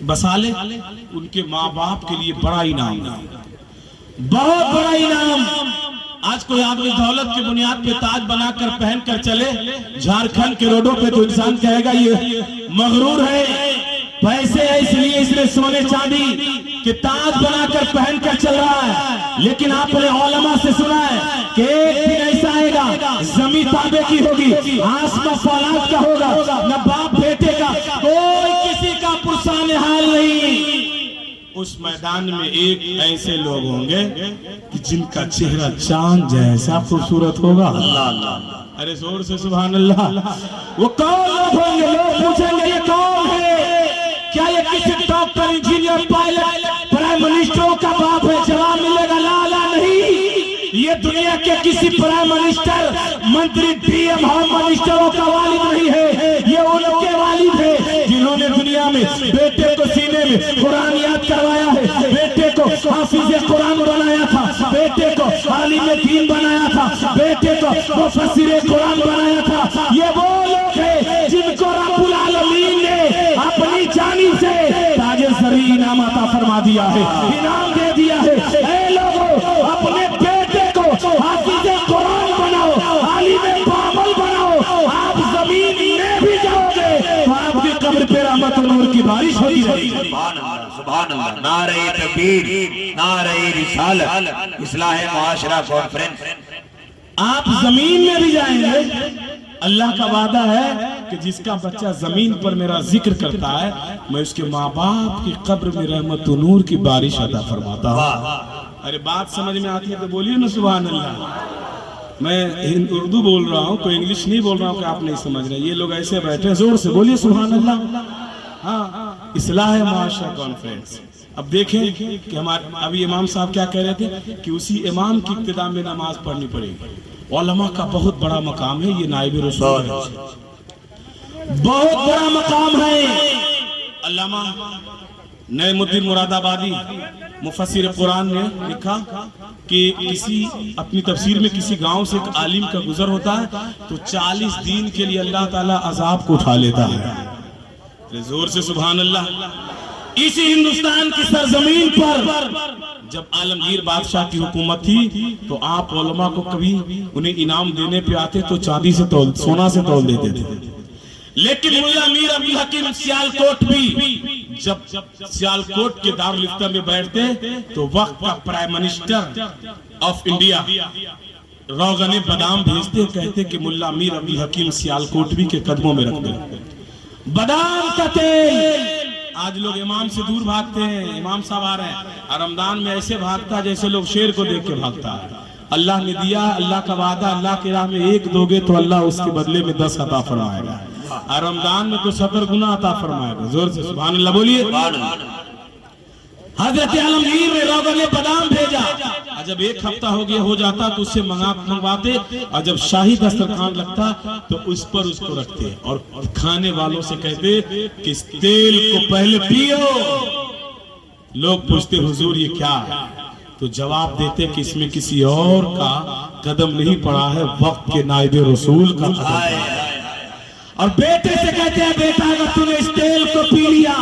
بسا لے، ان کے ماں باپ کے لیے بڑا انعام ہے، بہت بڑا انعام۔ آج کوئی آدمی دولت کی بنیاد پہ تاج بنا کر پہن کر چلے جھارکھنڈ کے روڈوں پہ، تو انسان کہے گا یہ مغرور ہے، پیسے ہے اس لیے اس نے سونے چاندی کہ تاج بنا کر پہن کر چل رہا ہے۔ لیکن آپ نے علماء سے سنا ہے کہ ایک دن ایسا آئے گا زمین تانبے کی ہوگی، آسمان فولاد کا ہوگا، نہ باپ بیٹے کا، کوئی کسی کا پرسان حال نہیں۔ اس میدان میں ایک ایسے لوگ ہوں گے کہ جن کا چہرہ چاند جیسا خوبصورت ہوگا۔ ارے زور سے سبحان اللہ۔ وہ کون لوگ ہوں گے؟ لوگ پوچھیں گے یہ کون ہے؟ کیا یہ کسی ڈاکٹر، انجینئر، پائلٹ، پرائم منسٹروں کا باپ ہے؟ جواب ملے گا لا لا نہیں، یہ دنیا کے کسی پرائم منسٹر، منتری، ڈی ایم، ہوم منسٹروں کا والد نہیں ہے، یہ ان کے والد ہے جنہوں نے دنیا میں بیٹے کو سینے میں قرآن یاد کروایا ہے، بیٹے کو حافظ قرآن بنایا تھا، بیٹے کو عالم دین بنایا تھا، بیٹے کو مفسر قرآن بنایا تھا۔ یہ وہ لوگ ہیں جن کو رب العالمین نے اپنی جانب سے تاج زرعی انعام عطا فرما دیا ہے، انعام دے دیا ہے۔ اے لوگوں، اپنے بیٹے کو حافظ قرآن بناؤ، عالم عمل بناؤ، آپ زمین میں بھی جاؤ گے تو آپ کی قبر پہ رحمت و نور کی بارش ہوتی رہے گی۔ سبحان اللہ، سبحان اللہ، نعرہ تکبیر، نعرہ رسالت، اصلاح معاشرہ کانفرنس۔ آپ زمین میں بھی جائیں گے، اللہ کا وعدہ ہے کہ جس کا بچہ زمین پر میرا ذکر کرتا ہے میں اس کے ماں باپ کی قبر میں رحمت و نور کی بارش عطا فرماتا ہوں۔ ارے بات سمجھ میں آتی ہے تو بولیے نا سبحان اللہ۔ میں اردو بول رہا ہوں، کوئی انگلش نہیں بول رہا ہوں کہ آپ نہیں سمجھ رہے۔ یہ لوگ ایسے بیٹھے ہیں، زور سے بولیے سبحان اللہ۔ ہاں، اصلاح معاشرہ کانفرنس۔ اب دیکھیں کہ ہمارے ابھی امام صاحب کیا کہہ رہے تھے کہ اسی امام کی ابتدا میں نماز پڑھنی پڑے گی۔ علماء کا بہت بڑا مقام ہے، یہ نائب رسول ہے، بہت بڑا مقام ہے۔ علامہ نعیم الدین مراد آبادی مفسر قرآن نے لکھا کہ کسی اپنی تفسیر میں کسی گاؤں سے ایک عالم کا گزر ہوتا ہے تو 40 دن کے لیے اللہ تعالیٰ عذاب کو اٹھا لیتا ہے۔ زور سے سبحان اللہ۔ اسی ہندوستان کی سرزمین پر جب عالمگیر بادشاہ کی حکومت تھی تو آپ علماء کو کبھی انہیں انعام دینے پہ آتے تو چاندی سے تول، سونا سے تول دیتے تھے۔ لیکن ملا میر عبدالحکیم سیالکوٹ بھی جب سیالکوٹ کے دارالفتہ میں بیٹھتے تو وقت کا پرائم منسٹر آف انڈیا روغن بادام بھیجتے، کہتے کہ ملا میر عبدالحکیم سیالکوٹوی کے قدموں میں رکھ دیں بادام کا تیل۔ آج لوگ امام سے دور بھاگتے ہیں، امام صاحب آ رہے ہیں، اور رمضان میں ایسے بھاگتا ہے جیسے لوگ شیر کو دیکھ کے بھاگتا ہے۔ اللہ نے دیا، اللہ کا وعدہ، اللہ کی راہ میں ایک دو گے تو اللہ اس کے بدلے میں 10 عطا فرمائے گا، اور رمضان میں تو 70 گنا عطا فرمائے گا۔ زور سے سبحان اللہ بولیے۔ حضرت عالمگیر نے روغن بادام بھیجا، اور جب ایک ہفتہ ہو گیا ہو جاتا تو اس سے منگواتے، اور جب شاہی دسترخوان لگتا تو اس پر اس کو رکھتے اور کھانے والوں سے کہتے کہ اس تیل کو پہلے پیو۔ لوگ پوچھتے حضور یہ کیا ہے؟ تو جواب دیتے کہ اس میں کسی اور کا قدم نہیں پڑا ہے، وقت کے نائب رسول کا قدم ہے۔ اور بیٹے سے کہتے ہیں بیٹا اگر تُو نے اس تیل کو پی لیا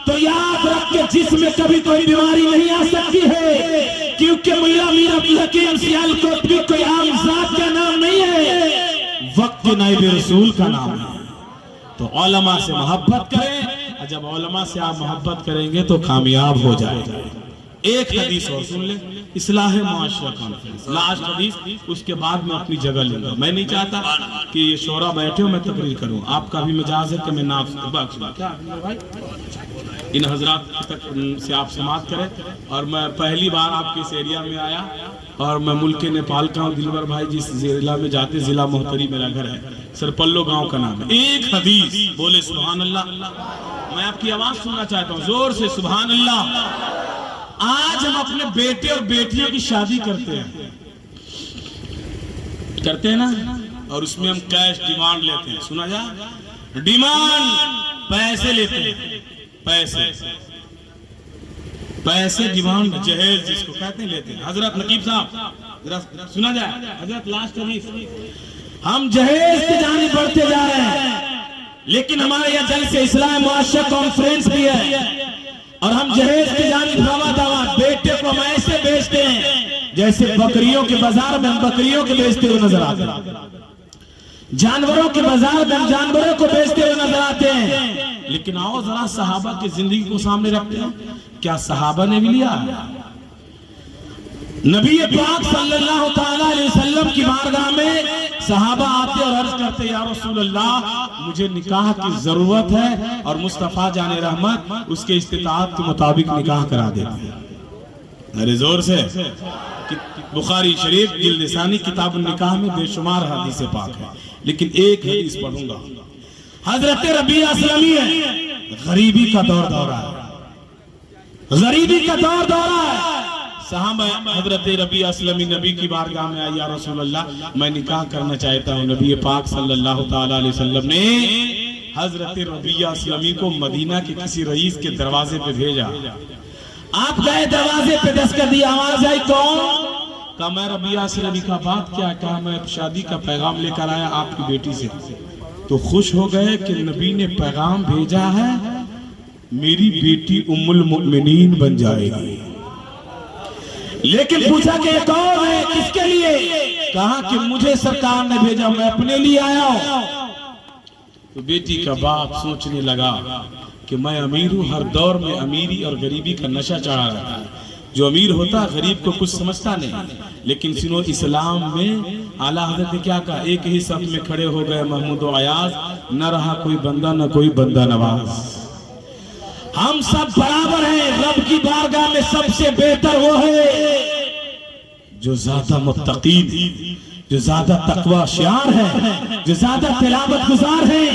تو یاد رکھ کے جسم میں کبھی کوئی بیماری نہیں آ سکتی ہے، کیونکہ ملا میر عبدالحکیم سیالکوٹوی کوئی عام ذات کا نام نہیں ہے، وقت کے نائب رسول کا نام ہے۔ تو علماء سے محبت کریں، اور جب علماء سے آپ محبت کریں گے تو کامیاب ہو جائے گا۔ ایک حدیث اور سن لیں، اصلاح معاشرہ کانفرنس، لاسٹ حدیث، اس کے بعد میں اپنی جگہ لوں گا۔ میں نہیں چاہتا کہ یہ شورا بیٹھے ہو میں تقریر کروں، آپ کا بھی مجاز ہے کہ میں نافذ ان حضرات تک سے آپ سماعت کریں۔ اور میں پہلی بار آپ کے اس ایریا میں آیا، اور میں ملک نیپال کا ہوں۔ دلبر بھائی جس ضلع میں جاتے، ضلع محتری میرا گھر ہے، سرپلو گاؤں کا نام ہے۔ ایک حدیث بولے سبحان اللہ۔ میں آپ کی آواز سننا چاہتا ہوں، زور سے سبحان اللہ۔ آج ہم اپنے بیٹے اور بیٹیوں کی شادی کرتے ہیں نا، اور اس میں ہم کیش ڈیمانڈ لیتے ہیں، سنا جا ڈیمانڈ، پیسے لیتے ہیں، پیسے ڈیمانڈ، جہیز جس کو کہتے ہیں لیتے ہیں۔ حضرت نقیب صاحب سنا جائے، حضرت لاسٹ حدیث، ہم جہیز کے جانب بڑھتے جا رہے ہیں، لیکن ہمارے یہاں جلسہ اصلاح معاشرہ کانفرنس بھی ہے۔ اور ہم جہیز کی جانب رواں دواں بیٹے کو ہم ایسے بیچتے ہیں جیسے بکریوں کے بازار میں ہم بکریوں کے بیچتے ہوئے نظر آتے ہیں، جانوروں کے بازار میں ہم جانوروں کو بیچتے ہوئے نظر آتے ہیں۔ لیکن آؤ ذرا صحابہ کی زندگی کو سامنے رکھتے ہیں، کیا صحابہ نے بھی لیا؟ نبی پاک صلی اللہ تعالیٰ علیہ وسلم کی بارگاہ میں صحابہ آتے اور عرض کرتے یا رسول اللہ مجھے نکاح کی ضرورت ہے، اور مصطفیٰ جان رحمت اس کے استطاعت کے مطابق نکاح کرا دیتے ہیں۔ میرے زور سے بخاری شریف جلد ثانی کتاب النکاح میں بے شمار حدیث پاک ہے، لیکن ایک حدیث پڑھوں گا۔ حضرت ربیعہ اسلمی ہے، غریبی کا دور دورہ ہے، غریبی کا دور دورہ ہے۔ صحابہ حضرت ربیعہ اسلمی نبی کی بارگاہ میں آئی، یا رسول اللہ میں نکاح کرنا چاہتا ہوں۔ نبی پاک صلی اللہ تعالیٰ علیہ وسلم نے حضرت ربیعہ اسلمی کو مدینہ کے کسی رئیس کے دروازے پہ بھیجا۔ آپ گئے دروازے پہ، دستک دی، آواز آئی کون؟ کہا میں ربیعہ اسلمی کا بات کیا؟ کہا میں شادی کا پیغام لے کر آیا آپ کی بیٹی سے۔ تو خوش ہو گئے کہ نبی نے پیغام بھیجا ہے میری بیٹی ام المؤمنین بن جائے گی۔ لیکن پوچھا کہ کون ہے، کس کے لیے؟ کہا کہ مجھے سرکار نے بھیجا، میں اپنے لیے آیا ہوں۔ تو بیٹی کا باپ سوچنے لگا کہ میں امیر ہوں، ہر دور میں امیری اور غریبی کا نشہ چڑھا رہتا ہے، جو امیر ہوتا غریب کو کچھ سمجھتا نہیں۔ لیکن سنو اسلام میں اعلیٰ حضرت نے کیا کہا؟ ایک ہی صف میں کھڑے ہو گئے محمود و عیاض، نہ رہا کوئی بندہ نہ کوئی بندہ نواز، ہم سب برابر ہیں۔ رب کی بارگاہ میں سب سے بہتر وہ ہے جو زیادہ متقی، جو زیادہ تقوی شعار ہے، جو زیادہ تلاوت گزار ہے۔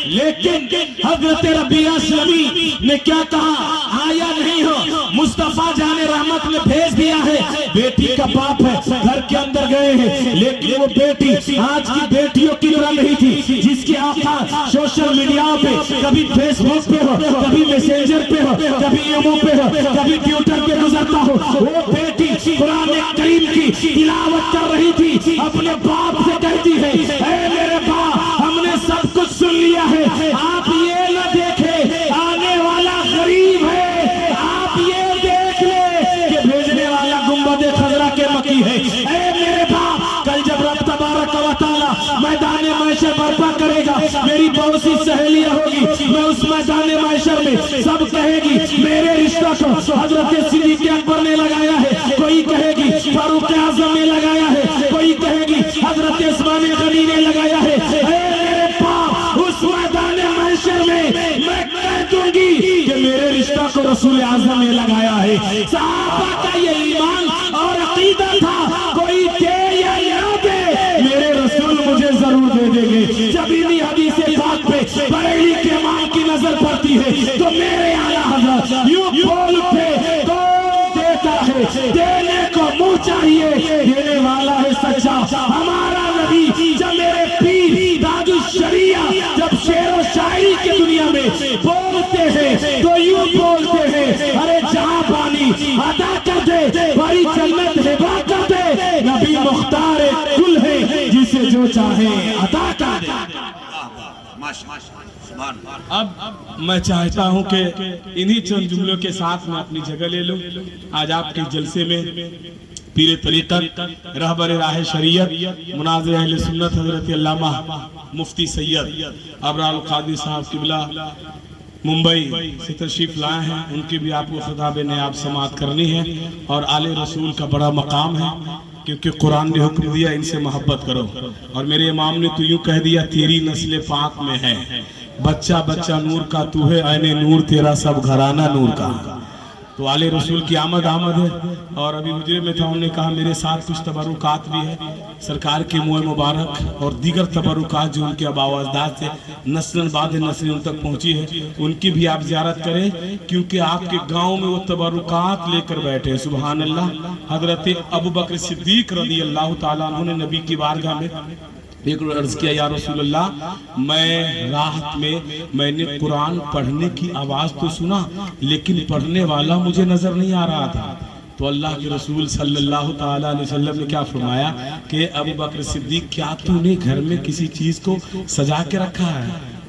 لیکن حضرت ربیعہ اسلمی نے کیا کہا؟ آیا نہیں ہو، مصطفیٰ جان رحمت نے بھیج دیا ہے، بیٹی کا باپ ہے، گھر کے اندر گئے ہیں۔ لیکن وہ بیٹی آج کی بیٹیوں کی طرح نہیں تھی، جس کے آقا سوشل میڈیا پہ کبھی فیس بک پہ ہو، کبھی میسنجر پہ ہو، کبھی ایمو پہ ہو، کبھی ٹویٹر پہ گزرتا ہو۔ وہ بیٹی قرآن کریم کی تلاوت کر رہی تھی، اپنے باپ سے کہتی ہے اے میرے باپ ہم نے سب کچھ سن لیا ہے، آپ یہ نہ دیکھیں آنے والا غریب ہے، آپ یہ دیکھ لیں کہ بھیجنے والا گنبد خضرا کے مکی ہے۔ اے میرے باپ کل جب رب تبارک و تعالی میدان محشر برپا کرے گا، میری بہت سی سہیلیاں ہوگی، میں اس میدان محشر میں سب کہے گی میرے رشتہ کو حضرت صدیق اکبر نے لگایا ہے، کوئی کہے گی فاروق اعظم نے لگایا ہے، کوئی کہے گی حضرت عثمان غنی نے لگایا ہے۔ اے میرے باپ اس میدان محشر میں میں کہہ دوں گی کہ میرے رشتہ کو رسول اعظم نے لگایا ہے۔ صحابہ کا یہ ایمان اور عقیدہ تھا، کوئی دے یا نہ دے میرے رسول مجھے ضرور دے دیں گے۔ جب انہی حدیث پاک پہ بریلی کے امام کی نظر پڑتی ہے تو میرے اعلیٰ حضرت یوں بولتے کون دیتا ہے، دینے کو منہ چاہیے، دینے والا ہے سچا ہمارا نبی۔ جب میرے پیر تاج الشریعہ جب شعر و شاعری کی دنیا میں بولتے ہیں تو یوں بولتے ہیں ارے جہاں بانی عطا کر دے، بڑی جنت ہبا کر دے، نبی مختار کل ہے جسے جو چاہے عطا کر دے۔ اب میں چاہتا ہوں کہ انہی چند جملوں کے ساتھ میں اپنی جگہ لے لوں۔ آج آپ کے جلسے میں پیر طریقت، رہبر راہ شریعت، مناظر اہل سنت حضرت علامہ مفتی سید ابرار القادری صاحب قبلہ ممبئی سے تشریف لائے ہیں، ان کی بھی آپ کو خطاب نیاب سماعت کرنی ہے۔ اور آل رسول کا بڑا مقام ہے، کیونکہ قرآن نے حکم دیا ان سے محبت کرو، اور میرے امام نے تو یوں کہہ دیا تیری نسل پاک میں ہے، بچہ بچہ نور کا تو ہے، عین نور تیرا سب گھرانہ نور کا۔ تو آل رسول کی آمد ہے۔ اور ابھی حجرے میں تھا، ہم نے کہا میرے ساتھ کچھ تبرکات بھی ہے، سرکار کے منہ مبارک اور دیگر تبرکات جو ان کے آباء و اجداد سے نسل بعد نسل ان تک پہنچی ہے، ان کی بھی آپ زیارت کریں، کیونکہ آپ کے گاؤں میں وہ تبرکات لے کر بیٹھے ہیں۔ سبحان اللہ۔ حضرت ابوبکر صدیق رضی اللہ تعالیٰ عنہ نے نبی کی بارگاہ میں ایک عرض کیا یا رسول اللہ میں راحت میں نے قرآن پڑھنے کی آواز تو سنا، لیکن پڑھنے والا مجھے نظر نہیں آ رہا تھا۔ تو اللہ کے رسول صلی اللہ تعالیٰ علیہ وسلم نے کیا فرمایا کہ ابوبکر صدیق کیا تو نے گھر میں کسی چیز کو سجا کے رکھا ہے؟